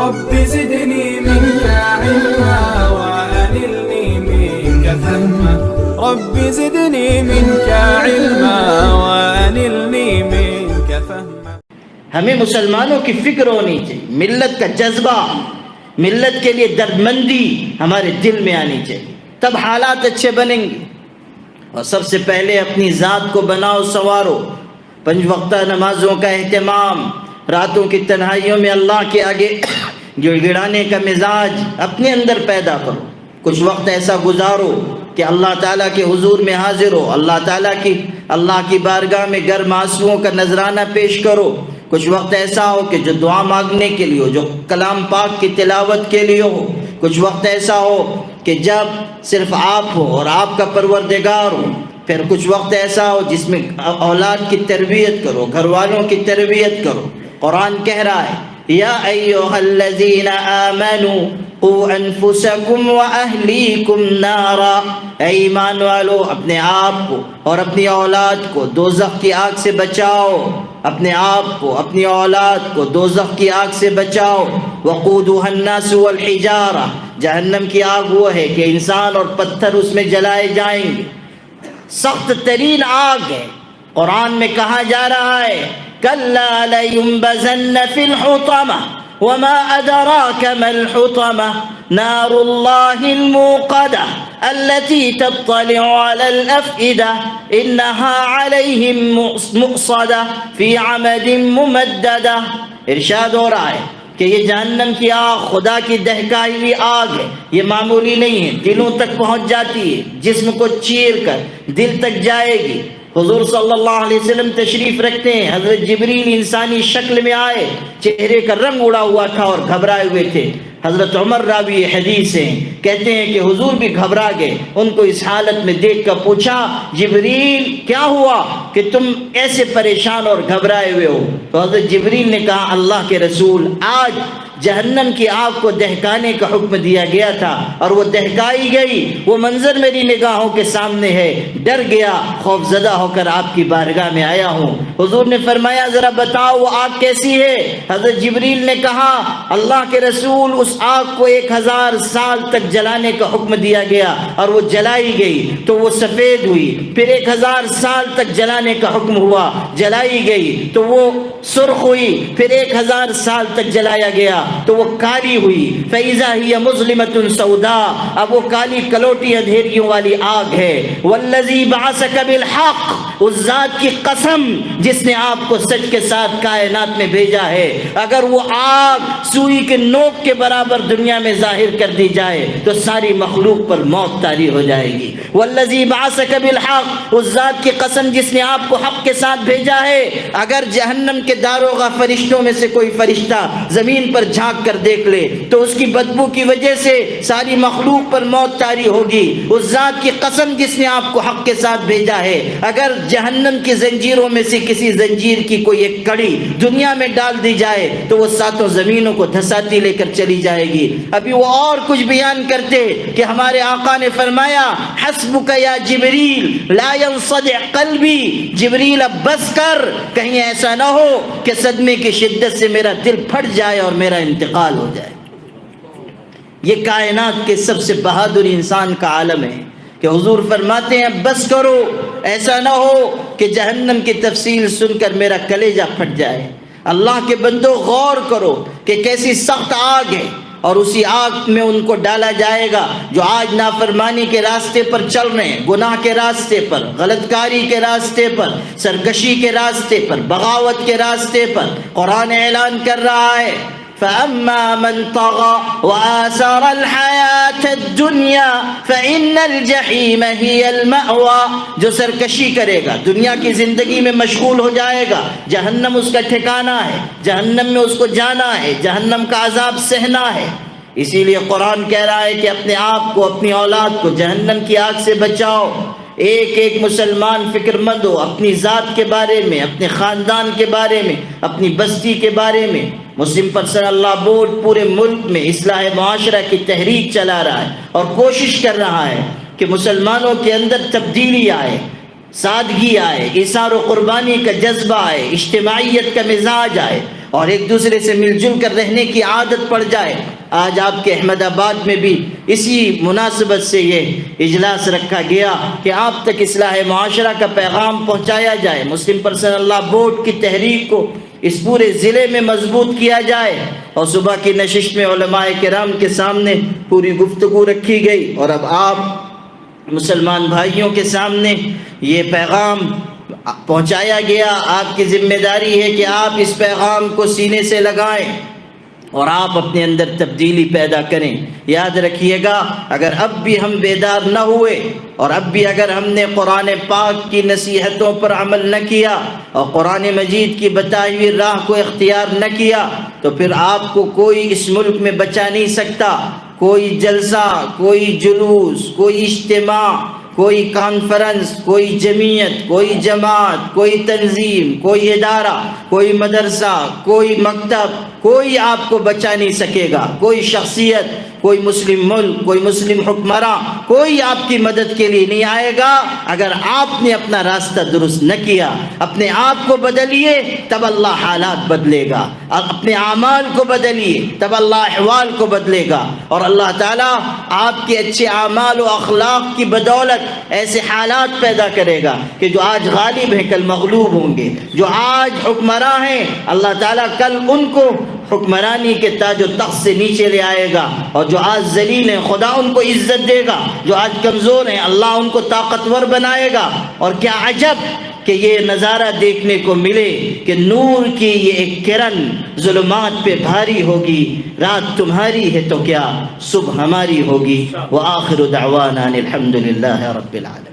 رب زدني منك علما وأنلني منك فهما رب زدني منك علما وأنلني منك فهما. ہمیں مسلمانوں کی فکر ہونی چاہیے، ملت کا جذبہ، ملت کے لیے دردمندی ہمارے دل میں آنی چاہیے، تب حالات اچھے بنیں گے. اور سب سے پہلے اپنی ذات کو بناؤ سنوارو، 5 وقتہ نمازوں کا اہتمام، راتوں کی تنہائیوں میں اللہ کے آگے گڑ گڑانے کا مزاج اپنے اندر پیدا کرو. کچھ وقت ایسا گزارو کہ اللہ تعالیٰ کے حضور میں حاضر ہو، اللہ کی بارگاہ میں گرم آنسوؤں کا نذرانہ پیش کرو. کچھ وقت ایسا ہو کہ جو دعا مانگنے کے لیے ہو، جو کلام پاک کی تلاوت کے لیے ہو. کچھ وقت ایسا ہو کہ جب صرف آپ ہو اور آپ کا پروردگار ہو. پھر کچھ وقت ایسا ہو جس میں اولاد کی تربیت کرو، گھر والوں کی تربیت کرو. قرآن کہہ رہا ہے یا ایھا الذین آمنوا قوا انفسکم واہلیکم نارا، اے ایمان والو اپنے آپ کو اور اپنی اولاد کو دوزخ کی آگ سے بچاؤ. اپنے آپ کو، اپنی اولاد کو دوزخ کی آگ سے بچاؤ. وقودها الناس والحجارہ، جہنم کی آگ وہ ہے کہ انسان اور پتھر اس میں جلائے جائیں گے. سخت ترین آگ ہے. قرآن میں کہا جا رہا ہے کلا لینبذن فی الحطمہ وما ادراک ما الحطمہ نار اللہ الموقدہ التي تطلع على الافئدہ انها علیہم مؤصدہ فی عمد ممددہ. ارشاد ہو رہا ہے کہ یہ جہنم کی آگ خدا کی دہکائی ہوئی آگ ہے. یہ معمولی نہیں ہے، دلوں تک پہنچ جاتی ہے، جسم کو چیر کر دل تک جائے گی. حضور صلی اللہ علیہ وسلم تشریف رکھتے ہیں، حضرت جبریل انسانی شکل میں آئے، چہرے کا رنگ اڑا ہوا تھا اور گھبرائے ہوئے تھے. حضرت عمر راوی حدیث ہیں، کہتے ہیں کہ حضور بھی گھبرا گئے. ان کو اس حالت میں دیکھ کر پوچھا جبریل کیا ہوا کہ تم ایسے پریشان اور گھبرائے ہوئے ہو؟ تو حضرت جبریل نے کہا اللہ کے رسول آج جہنم کی آگ کو دہکانے کا حکم دیا گیا تھا اور وہ دہکائی گئی. وہ منظر میری نگاہوں کے سامنے ہے، ڈر گیا، خوف زدہ ہو کر آپ کی بارگاہ میں آیا ہوں. حضور نے فرمایا ذرا بتاؤ وہ آگ کیسی ہے؟ حضرت جبریل نے کہا اللہ کے رسول اس آگ کو 1000 سال تک جلانے کا حکم دیا گیا اور وہ جلائی گئی تو وہ سفید ہوئی. پھر 1000 سال تک جلانے کا حکم ہوا، جلائی گئی تو وہ سرخ ہوئی. پھر 1000 سال تک جلایا گیا تو وہ کالی ہوئی. فَإِذَا هِيَ مُظْلِمَةٌ سَوْدَاء، اب وہ کالی کلوٹی اندھیریوں والی آگ ہے. وَالَّذِي بَعَثَكَ بِالْحَقِّ، اس ذات کی قسم جس نے آپ کو سچ کے ساتھ کائنات میں بھیجا ہے. اگر وہ آگ سوئی کے نوک کے برابر دنیا میں ظاہر کر دی جائے تو ساری مخلوق پر موت طاری ہو جائے گی. وَالَّذِي بَعَثَكَ بِالْحَقِّ، اس ذات کی قسم جس نے آپ کو حق کے ساتھ بھیجا ہے. اگر جہنم کے داروغہ فرشتوں میں سے کوئی فرشتہ زمین پر جھانک کر دیکھ لے تو اس کی بدبو کی وجہ سے ساری مخلوق پر موت طاری ہوگی. اس ذات کی قسم جس نے آپ کو حق کے ساتھ بھیجا ہے، اگر جہنم کی زنجیروں میں سے کسی زنجیر کی کوئی ایک کڑی دنیا میں ڈال دی جائے تو وہ 7 زمینوں کو دھساتی لے کر چلی جائے گی. ابھی وہ اور کچھ بیان کرتے کہ ہمارے آقا نے فرمایا حسبک یا جبریل لا ينصدع قلبی، جبریل اب بس کر، کہیں ایسا نہ ہو کہ صدمے کی شدت سے میرا دل پھٹ جائے اور میرا انتقال ہو جائے. یہ کائنات کے سب سے بہادر انسان کا عالم ہے کہ حضور فرماتے ہیں بس کرو، ایسا نہ ہو کہ جہنم کی تفصیل سن کر میرا کلیجہ پھٹ جائے. اللہ کے بندو غور کرو کہ کیسی سخت آگ ہے اور اسی آگ میں ان کو ڈالا جائے گا جو آج نافرمانی کے راستے پر چل رہے ہیں، گناہ کے راستے پر، غلط کاری کے راستے پر، سرکشی کے راستے پر، بغاوت کے راستے پر. قرآن اعلان کر رہا ہے فَأَمَّا مَنْ طَغَى وَآثَرَ الْحَيَاةَ الدُّنْيَا فَإِنَّ الْجَحِيمَ هِيَ الْمَأْوَى، جو سرکشی کرے گا، دنیا کی زندگی میں مشغول ہو جائے گا، جہنم اس کا ٹھکانہ ہے، جہنم میں اس کو جانا ہے، جہنم کا عذاب سہنا ہے. اسی لیے قرآن کہہ رہا ہے کہ اپنے آپ کو، اپنی اولاد کو جہنم کی آگ سے بچاؤ. ایک ایک مسلمان فکر مند ہو اپنی ذات کے بارے میں، اپنے خاندان کے بارے میں، اپنی بستی کے بارے میں. مسلم پرسنل لاء بورڈ پورے ملک میں اصلاح معاشرہ کی تحریک چلا رہا ہے اور کوشش کر رہا ہے کہ مسلمانوں کے اندر تبدیلی آئے، سادگی آئے، ایثار و قربانی کا جذبہ آئے، اجتماعیت کا مزاج آئے. اور ایک دوسرے سے مل جل کر رہنے کی عادت پڑ جائے۔ آج آپ کے احمد آباد میں بھی اسی مناسبت سے یہ اجلاس رکھا گیا کہ آپ تک اصلاح معاشرہ کا پیغام پہنچایا جائے، مسلم پرسنل لاء بورڈ کی تحریک کو اس پورے ضلع میں مضبوط کیا جائے۔ اور صبح کی نشست میں علماء کرام کے سامنے پوری گفتگو رکھی گئی، اور اب آپ مسلمان بھائیوں کے سامنے یہ پیغام پہنچایا گیا۔ آپ کی ذمہ داری ہے کہ آپ اس پیغام کو سینے سے لگائیں اور آپ اپنے اندر تبدیلی پیدا کریں۔ یاد رکھیے گا، اگر اب بھی ہم بیدار نہ ہوئے اور اب بھی اگر ہم نے قرآن پاک کی نصیحتوں پر عمل نہ کیا اور قرآن مجید کی بتائی ہوئی راہ کو اختیار نہ کیا تو پھر آپ کو کوئی اس ملک میں بچا نہیں سکتا۔ کوئی جلسہ، کوئی جلوس، کوئی اجتماع، کوئی کانفرنس، کوئی جمعیت، کوئی جماعت، کوئی تنظیم، کوئی ادارہ، کوئی مدرسہ، کوئی مکتب، کوئی آپ کو بچا نہیں سکے گا۔ کوئی شخصیت، کوئی مسلم ملک، کوئی مسلم حکمراں، کوئی آپ کی مدد کے لیے نہیں آئے گا اگر آپ نے اپنا راستہ درست نہ کیا۔ اپنے آپ کو بدلیے تب اللہ حالات بدلے گا، اور اپنے اعمال کو بدلیے تب اللہ احوال کو بدلے گا، اور اللہ تعالیٰ آپ کے اچھے اعمال و اخلاق کی بدولت ایسے حالات پیدا کرے گا کہ جو آج غالب ہیں کل مغلوب ہوں گے، جو آج حکمراں ہیں اللہ تعالیٰ کل ان کو حکمرانی کے تاج و تخت سے نیچے لے آئے گا، اور جو آج ذلیل ہیں خدا ان کو عزت دے گا، جو آج کمزور ہیں اللہ ان کو طاقتور بنائے گا۔ اور کیا عجب کہ یہ نظارہ دیکھنے کو ملے کہ نور کی یہ ایک کرن ظلمات پہ بھاری ہوگی، رات تمہاری ہے تو کیا صبح ہماری ہوگی۔ وآخر دعوانا الحمد للہ رب العالمین۔